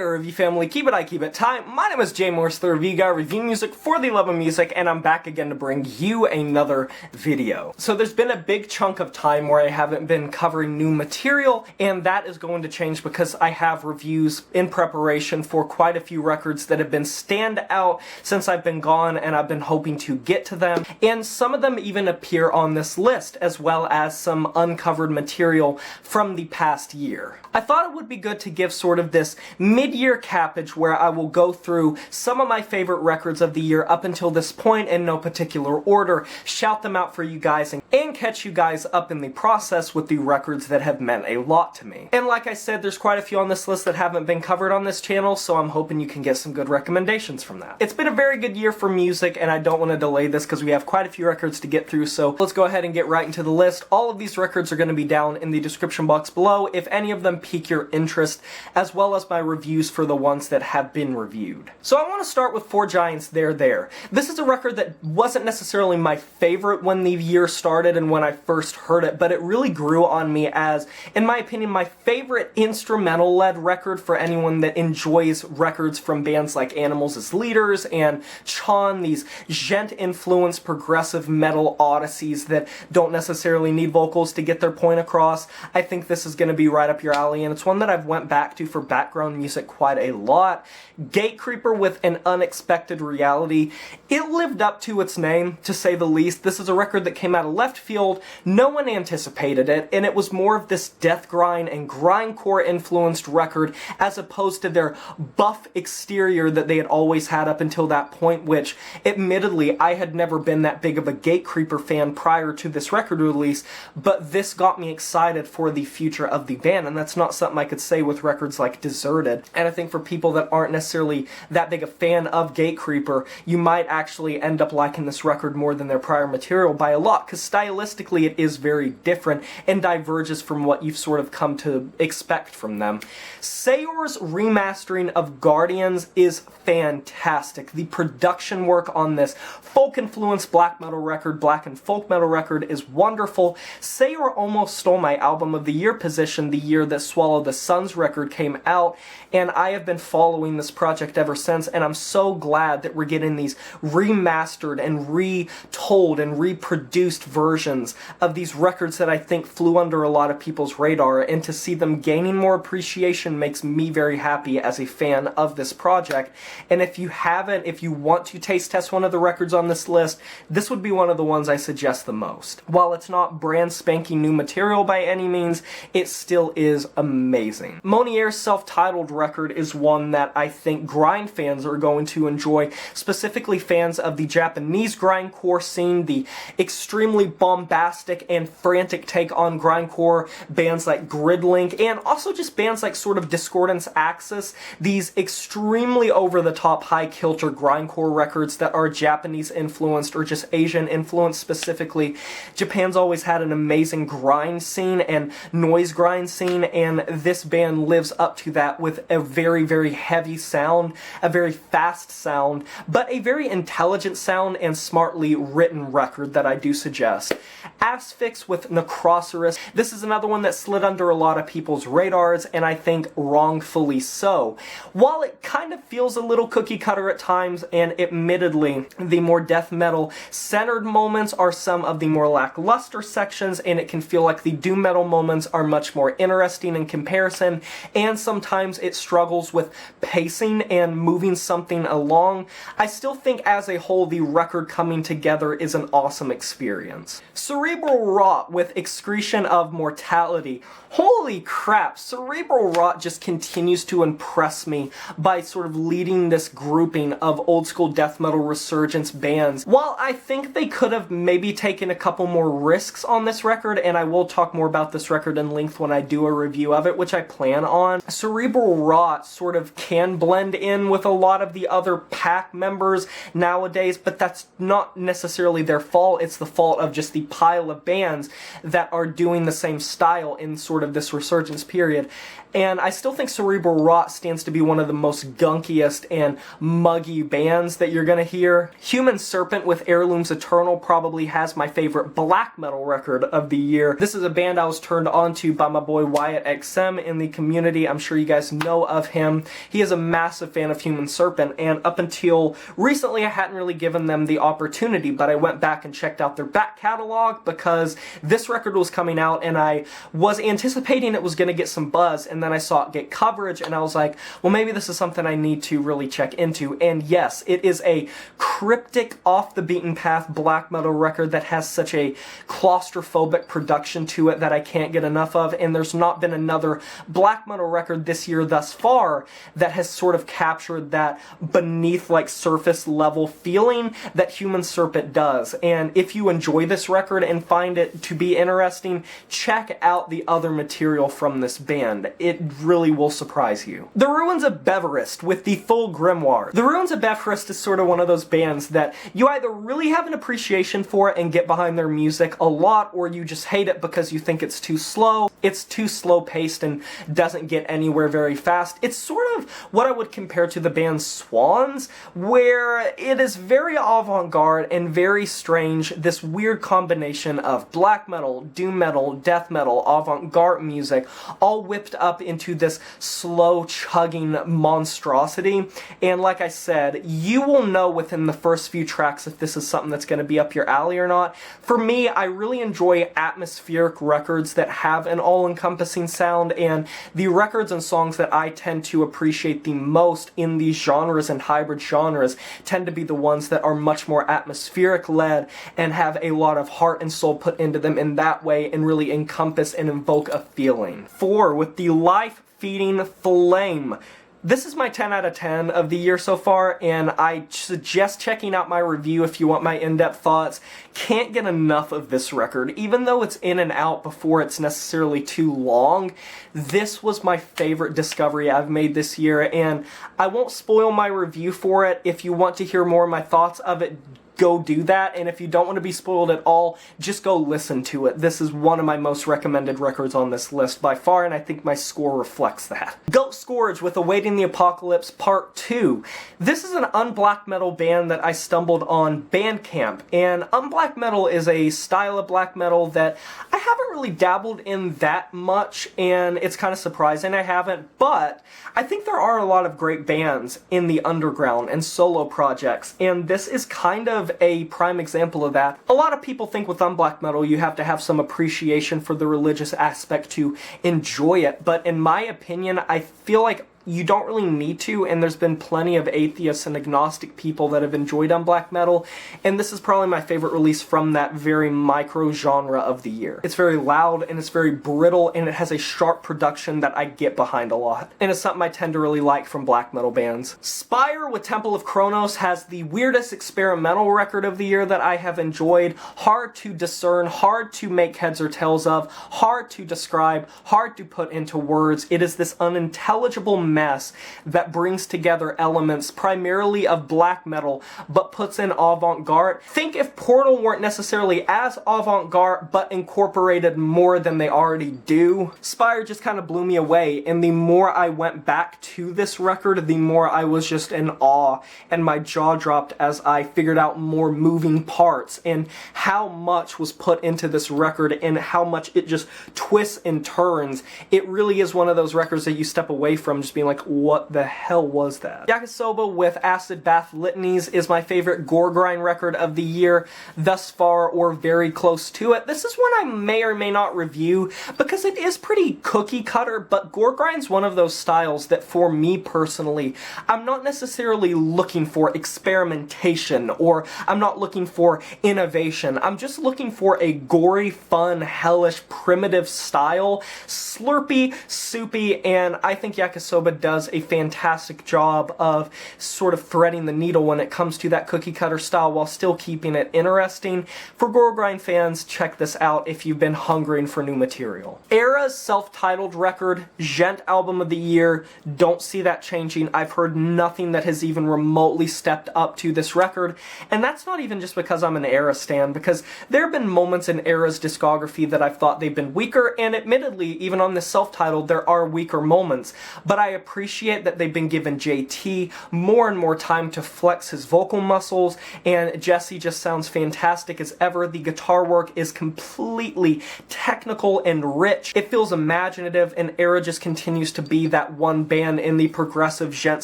Hi review family, keep it I keep it time. My name is Jay Morris, the review guy, reviewing music for the love of music, and I'm back again to bring you another video. So there's been a big chunk of time where I haven't been covering new material, and that is going to change because I have reviews in preparation for quite a few records that have been standout since I've been gone, and I've been hoping to get to them. And some of them even appear on this list, as well as some uncovered material from the past year. I thought it would be good to give sort of this mid-year cappage where I will go through some of my favorite records of the year up until this point in no particular order, shout them out for you guys, and catch you guys up in the process with the records that have meant a lot to me. And like I said, there's quite a few on this list that haven't been covered on this channel, so I'm hoping you can get some good recommendations from that. It's been a very good year for music, and I don't want to delay this because we have quite a few records to get through, so let's go ahead and get right into the list. All of these records are going to be down in the description box below if any of them pique your interest, as well as my reviews for the ones that have been reviewed. So I want to start with Four Giants There. This is a record that wasn't necessarily my favorite when the year started and when I first heard it, but it really grew on me as, in my opinion, my favorite instrumental-led record for anyone that enjoys records from bands like Animals as Leaders and Chon, these djent-influenced progressive metal odysseys that don't necessarily need vocals to get their point across. I think this is going to be right up your alley, and it's one that I've went back to for background music quite a lot. Gatecreeper with An Unexpected Reality. It lived up to its name, to say the least. This is a record that came out of left field, no one anticipated it, and it was more of this death grind and grindcore influenced record as opposed to their buff exterior that they had always had up until that point, which admittedly I had never been that big of a Gatecreeper fan prior to this record release, but this got me excited for the future of the band, and that's not something I could say with records like Deserted. And I think for people that aren't necessarily that big a fan of Gatecreeper, you might actually end up liking this record more than their prior material by a lot, because stylistically it is very different and diverges from what you've sort of come to expect from them. Saor's remastering of Guardians is fantastic. The production work on this folk-influenced black metal record, black and folk metal record, is wonderful. Saor almost stole my album of the year position the year that Swallow the Sun's record came out, and I have been following this project ever since, and I'm so glad that we're getting these remastered and retold and reproduced versions of these records that I think flew under a lot of people's radar, and to see them gaining more appreciation makes me very happy as a fan of this project. And if you want to taste test one of the records on this list, this would be one of the ones I suggest the most. While it's not brand spanking new material by any means, it still is amazing. Monniere's self-titled record is one that I think grind fans are going to enjoy, specifically fans of the Japanese grindcore scene, the extremely bombastic and frantic take on grindcore bands like Gridlink, and also just bands like sort of Discordance Axis, these extremely over-the-top high-kilter grindcore records that are Japanese-influenced or just Asian-influenced specifically. Japan's always had an amazing grind scene and noise grind scene, and this band lives up to that with a very, very heavy sound, a very fast sound, but a very intelligent sound and smartly written record that I do suggest. Ashpyx with Necroceros. This is another one that slid under a lot of people's radars, and I think wrongfully so. While it kind of feels a little cookie cutter at times, and admittedly the more death metal centered moments are some of the more lackluster sections, and it can feel like the doom metal moments are much more interesting in comparison, and sometimes it struggles with pacing and moving something along, I still think as a whole the record coming together is an awesome experience. Cerebral Rot with Excretion of Mortality. Holy crap, Cerebral Rot just continues to impress me by sort of leading this grouping of old school death metal resurgence bands. While I think they could have maybe taken a couple more risks on this record, and I will talk more about this record in length when I do a review of it, which I plan on, Cerebral Rot sort of can blend in with a lot of the other pack members nowadays, but that's not necessarily their fault. It's the fault of just the pile of bands that are doing the same style in sort of this resurgence period. And I still think Cerebral Rot stands to be one of the most gunkiest and muggy bands that you're gonna hear. Human Serpent with Heirlooms Eternal probably has my favorite black metal record of the year. This is a band I was turned on to by my boy Wyatt XM in the community. I'm sure you guys know of him. He is a massive fan of Human Serpent, and up until recently I hadn't really given them the opportunity, but I went back and checked out their back catalog because this record was coming out and I was anticipating it was going to get some buzz, and then I saw it get coverage and I was like, well, maybe this is something I need to really check into. And yes, it is a cryptic, off the beaten path black metal record that has such a claustrophobic production to it that I can't get enough of, and there's not been another black metal record this year thus far that has sort of captured that beneath, like, surface level feeling that Human Serpent does. And if you enjoy this record and find it to be interesting, check out the other material from this band. It really will surprise you. The Ruins of Beverast with the Thule Grimoires. The Ruins of Beverast is sort of one of those bands that you either really have an appreciation for it and get behind their music a lot, or you just hate it because you think it's too slow. It's too slow paced and doesn't get anywhere very fast. It's sort of what I would compare to the band Swans, where it is very avant-garde and very strange, this weird combination of black metal, doom metal, death metal, avant-garde music, all whipped up into this slow chugging monstrosity. And like I said, you will know within the first few tracks if this is something that's going to be up your alley or not. For me, I really enjoy atmospheric records that have an all-encompassing sound, and the records and songs that I tend to appreciate the most in these genres and hybrid genres tend to be the ones that are much more atmospheric led and have a lot of heart and soul put into them in that way and really encompass and invoke a feeling. 4, with the Life-Feeding Flame. This is my 10 out of 10 of the year so far, and I suggest checking out my review if you want my in-depth thoughts. Can't get enough of this record. Even though it's in and out before it's necessarily too long, this was my favorite discovery I've made this year, and I won't spoil my review for it. If you want to hear more of my thoughts of it, go do that, and if you don't want to be spoiled at all, just go listen to it. This is one of my most recommended records on this list by far, and I think my score reflects that. Goat Scourge with Awaiting the Apocalypse Part 2. This is an unblack metal band that I stumbled on Bandcamp, and unblack metal is a style of black metal that I haven't really dabbled in that much, and it's kind of surprising I haven't, but I think there are a lot of great bands in the underground and solo projects, and this is kind of a prime example of that. A lot of people think with unblack metal you have to have some appreciation for the religious aspect to enjoy it, but in my opinion, I feel like you don't really need to, and there's been plenty of atheists and agnostic people that have enjoyed unblack metal, and this is probably my favorite release from that very micro genre of the year. It's very loud, and it's very brittle, and it has a sharp production that I get behind a lot, and it's something I tend to really like from black metal bands. Spire with Temple of Kronos has the weirdest experimental record of the year that I have enjoyed. Hard to discern, hard to make heads or tails of, hard to describe, hard to put into words. It is this unintelligible mess that brings together elements primarily of black metal but puts in avant-garde. Think if Portal weren't necessarily as avant-garde but incorporated more than they already do. Spire just kind of blew me away, and the more I went back to this record, the more I was just in awe, and my jaw dropped as I figured out more moving parts and how much was put into this record and how much it just twists and turns. It really is one of those records that you step away from just being like, what the hell was that? Yakisoba with Acid Bath Litanies is my favorite gore grind record of the year thus far, or very close to it. This is one I may or may not review because it is pretty cookie cutter, but gore grind's one of those styles that for me personally, I'm not necessarily looking for experimentation, or I'm not looking for innovation. I'm just looking for a gory, fun, hellish, primitive style, slurpy, soupy, and I think Yakisoba does a fantastic job of sort of threading the needle when it comes to that cookie cutter style while still keeping it interesting. For gore grind fans, check this out if you've been hungering for new material. Era's self-titled record, Gent album of the year, don't see that changing. I've heard nothing that has even remotely stepped up to this record, and that's not even just because I'm an Era stan, because there have been moments in Era's discography that I've thought they've been weaker, and admittedly, even on this self-titled, there are weaker moments, but I appreciate that they've been giving JT more and more time to flex his vocal muscles, and Jesse just sounds fantastic as ever. The guitar work is completely technical and rich. It feels imaginative, and Era just continues to be that one band in the progressive gent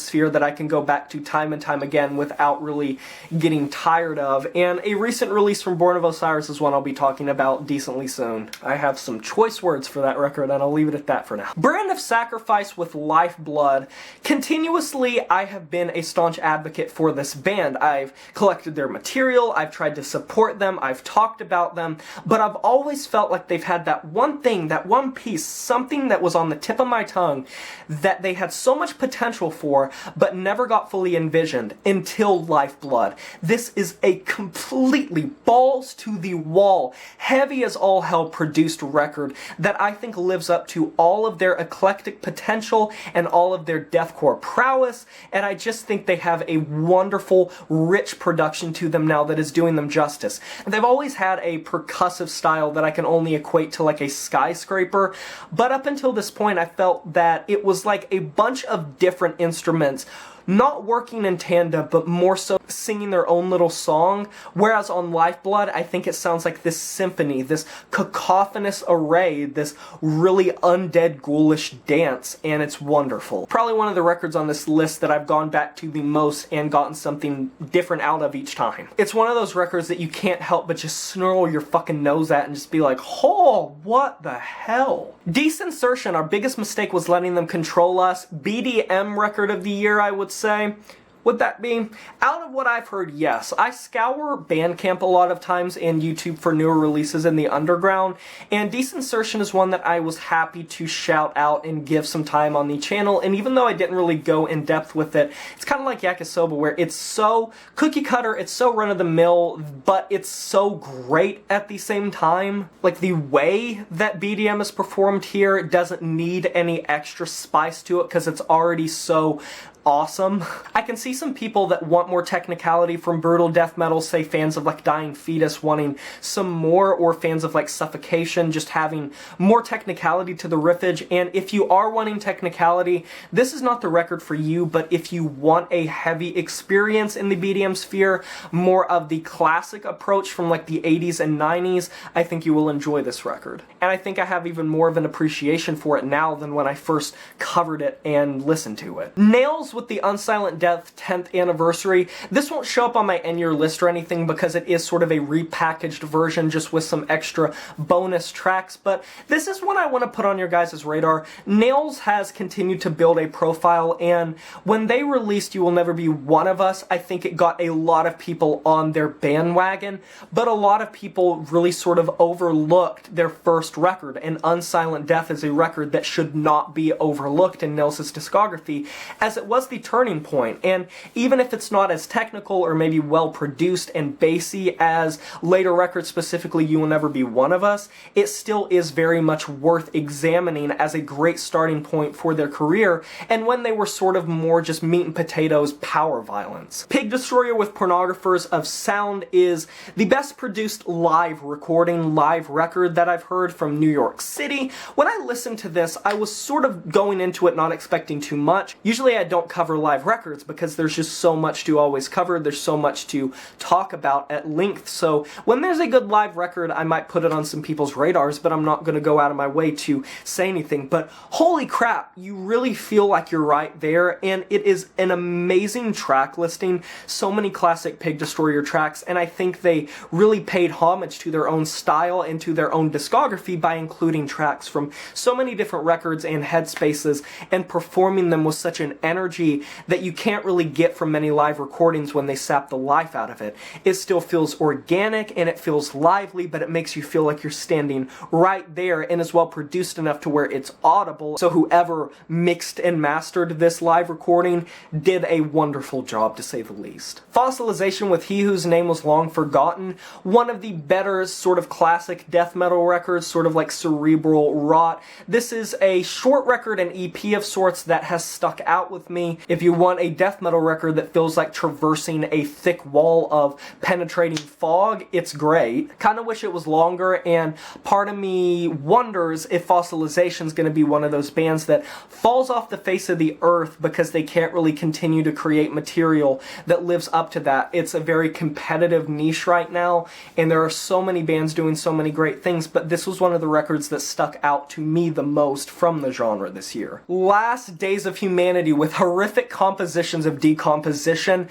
sphere that I can go back to time and time again without really getting tired of. And a recent release from Born of Osiris is one I'll be talking about decently soon. I have some choice words for that record, and I'll leave it at that for now. Brand of Sacrifice with Lifeblood. Continuously, I have been a staunch advocate for this band. I've collected their material, I've tried to support them, I've talked about them, but I've always felt like they've had that one thing, that one piece, something that was on the tip of my tongue that they had so much potential for, but never got fully envisioned until Lifeblood. This is a completely balls to the wall, heavy as all hell produced record that I think lives up to all of their eclectic potential and all of their deathcore prowess, and I just think they have a wonderful, rich production to them now that is doing them justice. They've always had a percussive style that I can only equate to like a skyscraper, but up until this point I felt that it was like a bunch of different instruments not working in tandem, but more so singing their own little song, whereas on Lifeblood, I think it sounds like this symphony, this cacophonous array, this really undead ghoulish dance, and it's wonderful. Probably one of the records on this list that I've gone back to the most and gotten something different out of each time. It's one of those records that you can't help but just snarl your fucking nose at and just be like, oh, what the hell? Desinsertion, our biggest mistake was letting them control us. BDM record of the year, I would say. Would that be? Out of what I've heard, yes. I scour Bandcamp a lot of times and YouTube for newer releases in the underground, and Desinsertion is one that I was happy to shout out and give some time on the channel, and even though I didn't really go in depth with it, it's kind of like Yakisoba, where it's so cookie cutter, it's so run-of-the-mill, but it's so great at the same time. Like, the way that BDM is performed here doesn't need any extra spice to it because it's already so awesome. I can see some people that want more technicality from brutal death metal, say fans of like Dying Fetus wanting some more, or fans of like Suffocation just having more technicality to the riffage, and if you are wanting technicality, this is not the record for you, but if you want a heavy experience in the BDM sphere, more of the classic approach from like the 80s and 90s, I think you will enjoy this record. And I think I have even more of an appreciation for it now than when I first covered it and listened to it. Nails with the Unsilent Death 10th anniversary. This won't show up on my end-year list or anything because it is sort of a repackaged version just with some extra bonus tracks, but this is one I want to put on your guys' radar. Nails has continued to build a profile, and when they released You Will Never Be One of Us, I think it got a lot of people on their bandwagon, but a lot of people really sort of overlooked their first record, and Unsilent Death is a record that should not be overlooked in Nails' discography, as it was the turning point. And even if it's not as technical or maybe well produced and bassy as later records, specifically You Will Never Be One of Us, it still is very much worth examining as a great starting point for their career, and when they were sort of more just meat and potatoes power violence. Pig Destroyer with Pornographers of Sound is the best produced live recording, live record that I've heard from New York City. When I listened to this, I was sort of going into it not expecting too much. Usually I don't cover live records because there's just so much to always cover, there's so much to talk about at length, so when there's a good live record I might put it on some people's radars, but I'm not going to go out of my way to say anything. But holy crap, you really feel like you're right there, and it is an amazing track listing, so many classic Pig Destroyer tracks, and I think they really paid homage to their own style and to their own discography by including tracks from so many different records and headspaces and performing them with such an energy that you can't really get from many live recordings when they sap the life out of it. It still feels organic and it feels lively, but it makes you feel like you're standing right there, and is well produced enough to where it's audible, so whoever mixed and mastered this live recording did a wonderful job, to say the least. Fossilization with He Whose Name Was Long Forgotten, one of the better sort of classic death metal records, sort of like Cerebral Rot. This is a short record, an EP of sorts that has stuck out with me me. If you want a death metal record that feels like traversing a thick wall of penetrating fog, it's great. Kind of wish it was longer, and part of me wonders if Fossilization is going to be one of those bands that falls off the face of the earth because they can't really continue to create material that lives up to that. It's a very competitive niche right now, and there are so many bands doing so many great things, but this was one of the records that stuck out to me the most from the genre this year. Last Days of Humanity with horrific compositions of decomposition.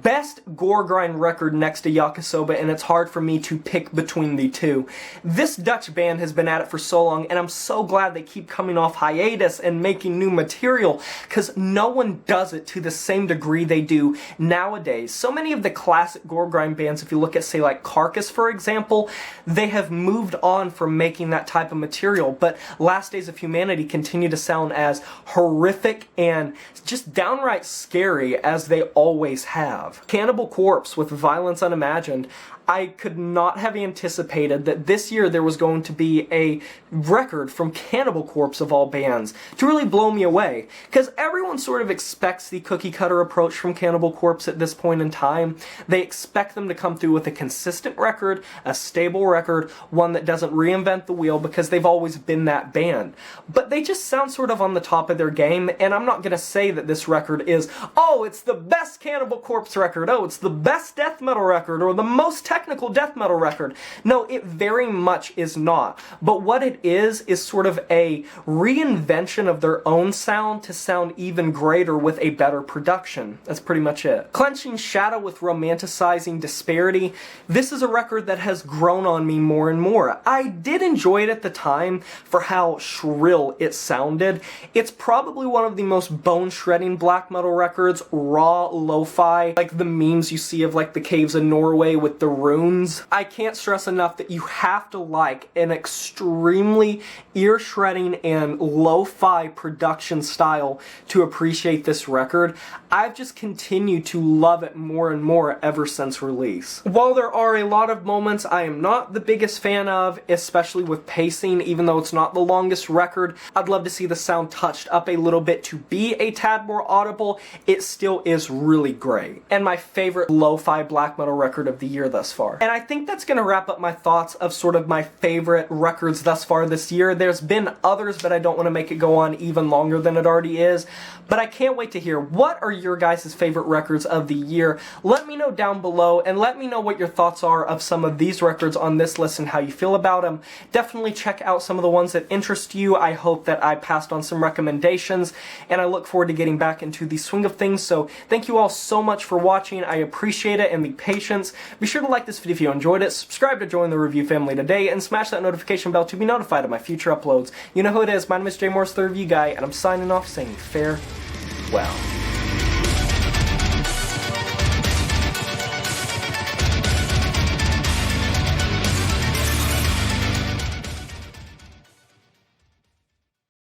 Best gore grind record next to Yakisoba, and it's hard for me to pick between the two. This Dutch band has been at it for so long, and I'm so glad they keep coming off hiatus and making new material, because no one does it to the same degree they do nowadays. So many of the classic gore grind bands, if you look at, say, like Carcass, for example, they have moved on from making that type of material, but Last Days of Humanity continue to sound as horrific and just downright scary as they always have. Cannibal Corpse with Violence Unimagined. I could not have anticipated that this year there was going to be a record from Cannibal Corpse of all bands to really blow me away, because everyone sort of expects the cookie cutter approach from Cannibal Corpse at this point in time. They expect them to come through with a consistent record, a stable record, one that doesn't reinvent the wheel, because they've always been that band. But they just sound sort of on the top of their game, and I'm not going to say that this record is, oh, it's the best Cannibal Corpse record, oh, it's the best death metal record, or the most technical death metal record. No, it very much is not. But what it is sort of a reinvention of their own sound to sound even greater with a better production. That's pretty much it. Clenching Shadow with Romanticizing Disparity. This is a record that has grown on me more and more. I did enjoy it at the time for how shrill it sounded. It's probably one of the most bone-shredding black metal records, raw, lo-fi, like the memes you see of like the caves in Norway with the runes. I can't stress enough that you have to like an extremely ear-shredding and lo-fi production style to appreciate this record. I've just continued to love it more and more ever since release. While there are a lot of moments I am not the biggest fan of, especially with pacing, even though it's not the longest record, I'd love to see the sound touched up a little bit to be a tad more audible. It still is really great. And my favorite lo-fi black metal record of the year thus far. And I think that's going to wrap up my thoughts of sort of my favorite records thus far this year. There's been others, but I don't want to make it go on even longer than it already is. But I can't wait to hear, what are your guys' favorite records of the year? Let me know down below, and let me know what your thoughts are of some of these records on this list and how you feel about them. Definitely check out some of the ones that interest you. I hope that I passed on some recommendations, and I look forward to getting back into the swing of things. So thank you all so much for watching. I appreciate it and the patience. Be sure to like this video if you enjoyed it, subscribe to join the review family today, and smash that notification bell to be notified of my future uploads. You know who it is, my name is Jay Morris, the Review Guy, and I'm signing off saying farewell.